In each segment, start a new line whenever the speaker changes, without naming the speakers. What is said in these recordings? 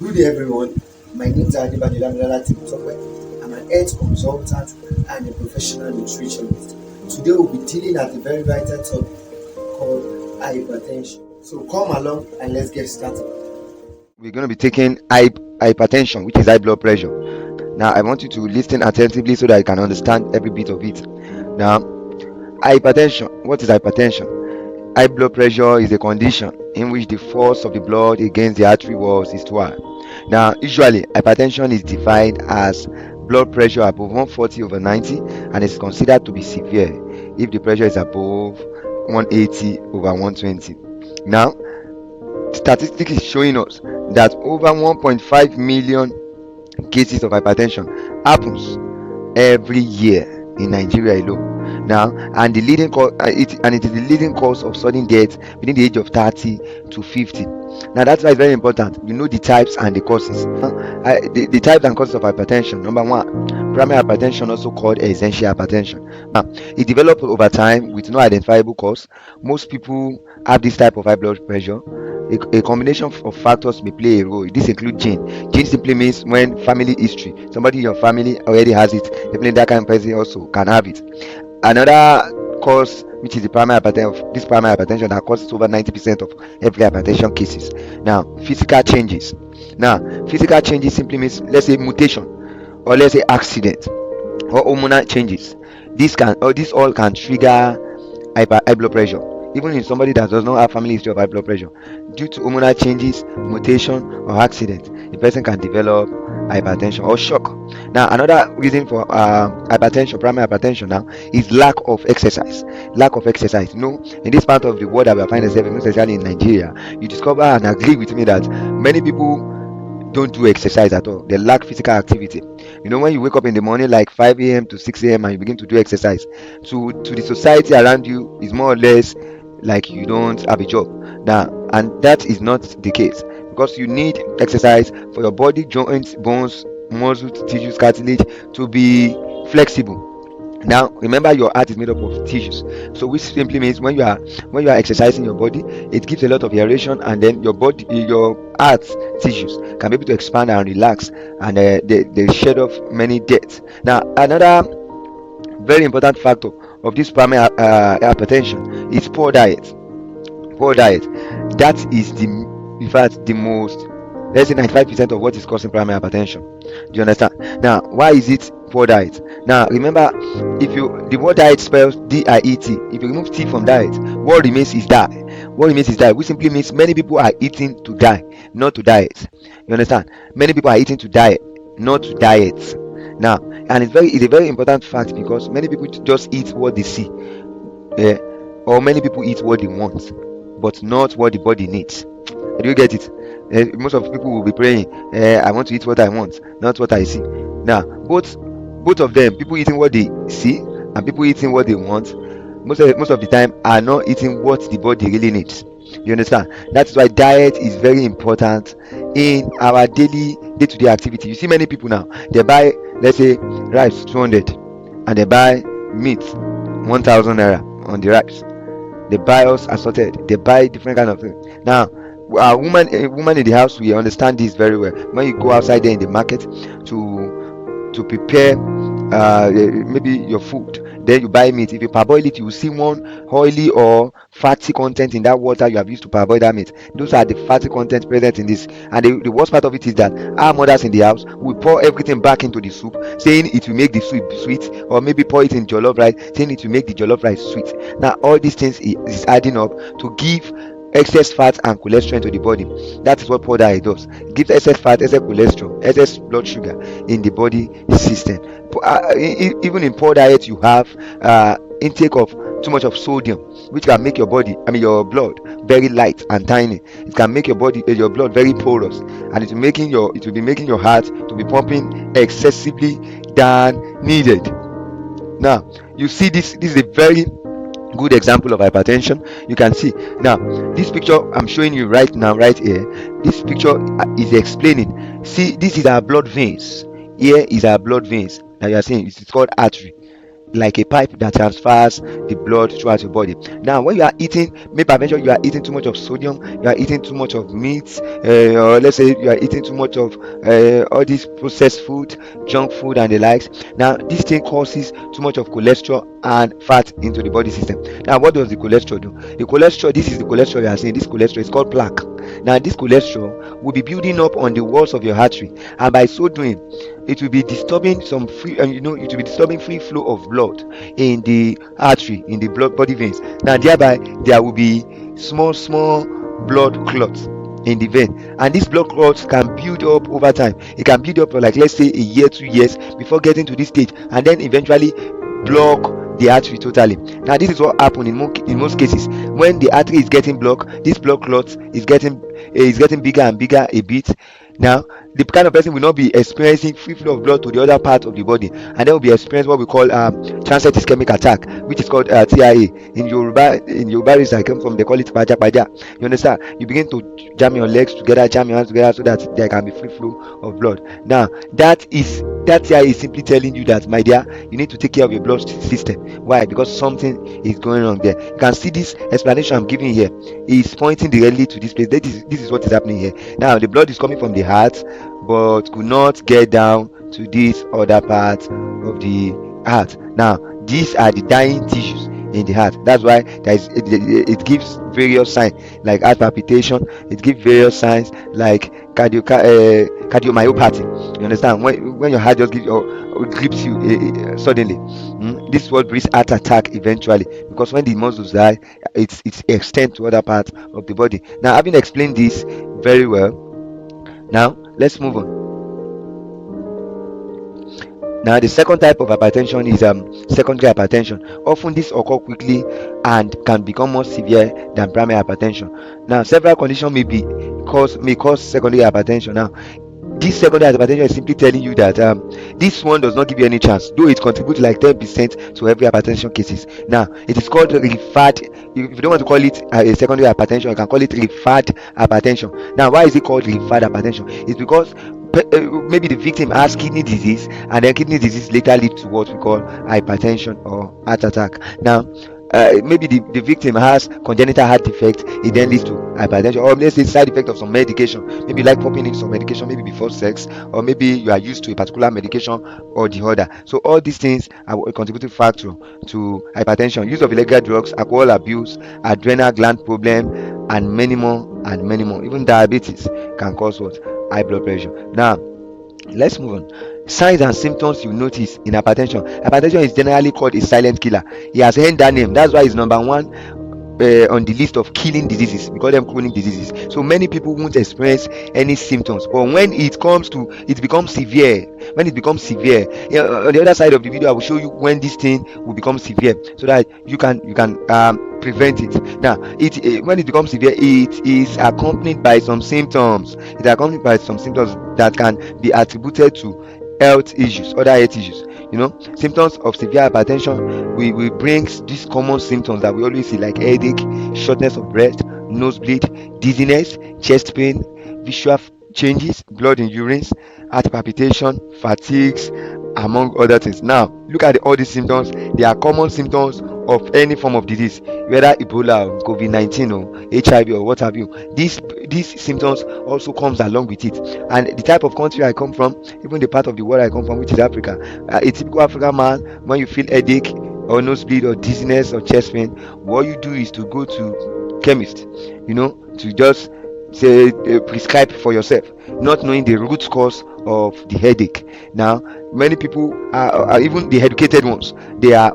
Good day, everyone. My name is Adibani Lamilala Timotokwe. I'm an health consultant and a professional nutritionist. Today, we'll be dealing at a very vital topic called hypertension. So, come along and let's get started.
We're going to be taking hypertension, which is high blood pressure. Now, I want you to listen attentively so that you can understand every bit of it. Now, hypertension. What is hypertension? High blood pressure is a condition in which the force of the blood against the artery walls is too high. Now, usually, hypertension is defined as blood pressure above 140 over 90 and is considered to be severe if the pressure is above 180 over 120. Now, statistics is showing us that over 1.5 million cases of hypertension happens every year in Nigeria alone. Now, and it is the leading cause of sudden death within the age of 30 to 50. Now, that's why it's very important you know the types and the causes. The types and causes of hypertension. Number one, primary hypertension, also called essential hypertension. Now, it develops over time with no identifiable cause. Most people have this type of high blood pressure. A combination of factors may play a role. This include gene simply means when family history, somebody in your family already has it, definitely that kind of person also can have it. Another cause, which is the primary hypertension, this primary hypertension that causes over 90% of every hypertension cases. Now, physical changes simply means, let's say, mutation, or let's say accident, or hormonal changes. This all can trigger high blood pressure, even in somebody that does not have family history of high blood pressure. Due to hormonal changes, mutation, or accident, the person can develop hypertension or shock. Now, another reason for hypertension, primary hypertension, now is lack of exercise. Lack of exercise. In this part of the world that we are finding ourselves, especially in Nigeria, you discover and agree with me that many people don't do exercise at all. They lack physical activity. When you wake up in the morning like 5 a.m. to 6 a.m. and you begin to do exercise, to the society around you is more or less like you don't have a job. Now, and that is not the case, because you need exercise for your body, joints, bones, muscles, tissues, cartilage to be flexible. Now, remember, your heart is made up of tissues, so which simply means when you are exercising your body, it gives a lot of aeration, and then your heart tissues can be able to expand and relax, and they shed off many deaths. Now, another very important factor of this primary hypertension is poor diet. Poor diet, that is in fact the most, let's say, 95% of what is causing primary hypertension. Do you understand? Now, why is it poor diet? Now, remember, if you the word diet spells diet. If you remove t from diet, what remains is die. Which simply means many people are eating to die, not to diet. You understand? Many people are eating to die, not to diet. Now, and it's a very important fact, because many people just eat what they see, yeah, or many people eat what they want, but not what the body needs. Do you get it? Most of people will be praying, I want to eat what I want, not what I see. Now, both of them, people eating what they see and people eating what they want, most of the time are not eating what the body really needs. You understand? That's why diet is very important in our daily day-to-day activity. You see many people now, they buy, let's say, rice 200, and they buy meat 1000 naira on the rice. They buy us assorted, they buy different kind of things. Now, a woman in the house, we understand this very well. When you go outside there in the market to prepare maybe your food, then you buy meat. If you parboil it, you will see one oily or fatty content in that water you have used to parboil that meat. Those are the fatty content present in this. And the worst part of it is that our mothers in the house will pour everything back into the soup, saying it will make the soup sweet, or maybe pour it in jollof rice, saying it will make the jollof rice sweet. Now, all these things is adding up to give excess fat and cholesterol into the body. That is what poor diet does. It gives excess fat, excess cholesterol, excess blood sugar in the body system. Even in poor diet, you have intake of too much of sodium, which can make your blood very light and tiny. It can make your blood very porous, and it will be making your heart to be pumping excessively than needed. Now, you see, this is a very good example of hypertension. You can see now, this picture I'm showing you right now, right here, this picture is explaining. See, this is our blood veins. Here is our blood veins. Now you are seeing it's called artery. like a pipe that transfers the blood throughout your body. Now, when you are eating, maybe peradventure you are eating too much of sodium, you are eating too much of meat, or let's say you are eating too much of all this processed food, junk food, and the likes. Now, this thing causes too much of cholesterol and fat into the body system. Now, what does the cholesterol do? The cholesterol, this is the cholesterol you are seeing. This cholesterol is called plaque. Now, this cholesterol will be building up on the walls of your artery, and by so doing, it will be disturbing some free, it will be disturbing free flow of blood in the artery, in the blood body veins. Now, thereby there will be small blood clots in the vein, and these blood clots can build up over time. It can build up for, like, let's say a year, 2 years before getting to this stage, and then eventually block the artery totally. Now, this is what happens in most cases. When the artery is getting blocked, this blood clot is getting bigger and bigger a bit. Now, the kind of person will not be experiencing free flow of blood to the other part of the body, and then will be experiencing what we call transient ischemic attack, which is called TIA. In Yoruba, I come from, they call it paja paja. You understand? You begin to jam your legs together, jam your hands together, so that there can be free flow of blood. Now, that TIA is simply telling you that, my dear, you need to take care of your blood system. Why? Because something is going on there. You can see this explanation I'm giving here is pointing directly to this place. This is what is happening here. Now, the blood is coming from the heart, but could not get down to this other part of the heart. Now, these are the dying tissues in the heart. That's why it gives various signs like heart palpitation. It gives various signs like cardiomyopathy. You understand? When your heart just grips you suddenly. This is what brings heart attack eventually, because when the muscles die, it extends to other parts of the body. Now, having explained this very well, now let's move on. Now, the second type of hypertension is secondary hypertension. Often this occurs quickly and can become more severe than primary hypertension. Now, several conditions may cause secondary hypertension. Now, this secondary hypertension is simply telling you that this one does not give you any chance, though it contributes like 10% to every hypertension cases. Now, it is called referred. If you don't want to call it a secondary hypertension, you can call it referred hypertension. Now, why is it called referred hypertension? It's because maybe the victim has kidney disease, and then kidney disease later leads to what we call hypertension or heart attack. Now, maybe the victim has congenital heart defect, it then leads to hypertension, or let's say side effect of some medication, maybe like popping in some medication maybe before sex, or maybe you are used to a particular medication or the other. So all these things are a contributing factor to hypertension. Use of illegal drugs, alcohol abuse, adrenal gland problem, and many more and many more. Even diabetes can cause what? High blood pressure. Now, let's move on. Signs and symptoms you notice in hypertension. Hypertension is generally called a silent killer. He has earned that name. That's why it's number one on the list of killing diseases. We call them chronic diseases. So many people won't experience any symptoms, but when it becomes severe. When it becomes severe, on the other side of the video, I will show you when this thing will become severe, so that you can prevent it. Now, when it becomes severe, it is accompanied by some symptoms. It is accompanied by some symptoms that can be attributed to other health issues. Symptoms of severe hypertension, we bring these common symptoms that we always see, like headache, shortness of breath, nosebleed, dizziness, chest pain, visual changes, blood in urines, heart palpitation, fatigues, among other things. Now, look at all these symptoms. They are common symptoms of any form of disease, whether Ebola or COVID-19 or HIV or what have you. These symptoms also comes along with it. And the type of country I come from, even the part of the world I come from, which is Africa, a typical African man, when you feel headache or nosebleed or dizziness or chest pain, what you do is to go to chemist, to just say prescribe for yourself, not knowing the root cause of the headache. Now, many people are even the educated ones, they are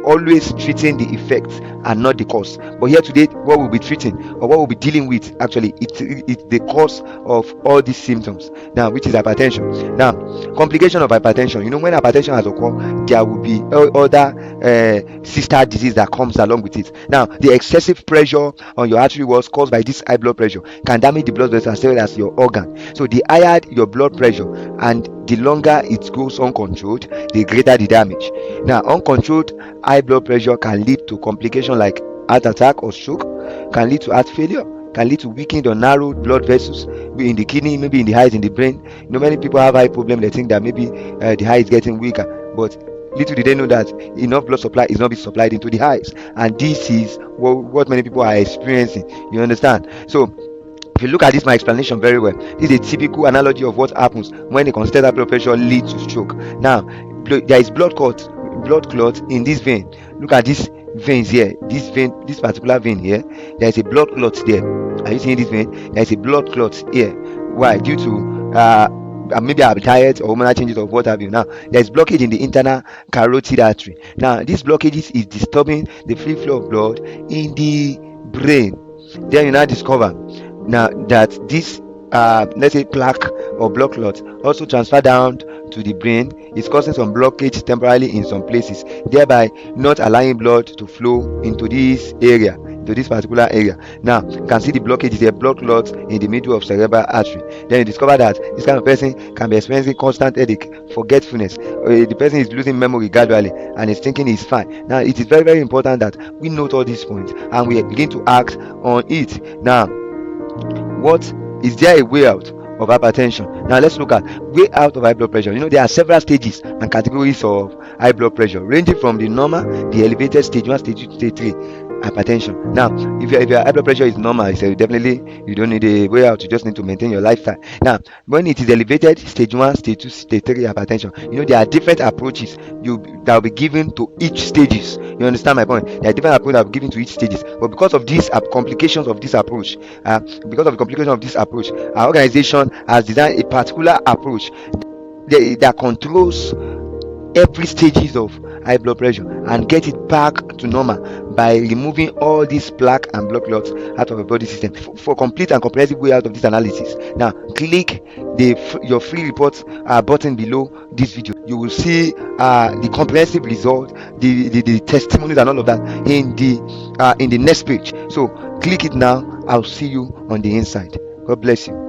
always treating the effects and not the cause. But here today, what we'll be treating, or what we'll be dealing with, actually, it's the cause of all these symptoms now, which is hypertension. Now, complication of hypertension, when hypertension has occurred, there will be other sister disease that comes along with it. Now, the excessive pressure on your artery walls caused by this high blood pressure can damage the blood vessels as well as your organ. So the higher your blood pressure and the longer it goes uncontrolled, the greater the damage. Now, uncontrolled high blood pressure can lead to complications like heart attack or stroke, can lead to heart failure, can lead to weakened or narrowed blood vessels in the kidney, maybe in the eyes, in the brain. Many people have eye problem. They think that maybe the eye is getting weaker, but little did they know that enough blood supply is not being supplied into the eyes, and this is what many people are experiencing. You understand? So if you look at this my explanation very well, this is a typical analogy of what happens when a constant high blood pressure leads to stroke. Now there is blood clot in this vein. Look at these veins here, this particular vein here. There is a blood clot there. Are you seeing this vein? There is a blood clot here. Why? Due to maybe our diet or hormonal changes of what have you. Now there's blockage in the internal carotid artery. Now this blockage is disturbing the free flow of blood in the brain. Then you now discover now that this let's say plaque or blood clot also transfer down to the brain is causing some blockage temporarily in some places, thereby not allowing blood to flow into this area, into this particular area. Now you can see the blockage is a blood clot in the middle of cerebral artery. Then you discover that this kind of person can be experiencing constant headache, forgetfulness, the person is losing memory gradually and is thinking he's fine. Now it is very, very important that we note all these points and we begin to act on it. Now, what is there a way out of hypertension? Now let's look at way out of high blood pressure. There are several stages and categories of high blood pressure, ranging from the normal, the elevated stage 1, stage 2, stage 3 hypertension. Now if your high blood pressure is normal, so definitely you don't need a way out, you just need to maintain your lifestyle. Now when it is elevated, stage 1, stage 2, stage 3 hypertension, there are different approaches that will be given to each stages. You understand my point? There are different approaches that will be given to each stages, but because of these complications of this approach, our organization has designed a particular approach that controls every stages of high blood pressure and get it back to normal by removing all these plaque and blood clots out of the body system. For complete and comprehensive way out of this analysis, now click your free report button below this video. You will see the comprehensive result, the testimonies and all of that in the next page. So click it now. I'll see you on the inside. God bless you.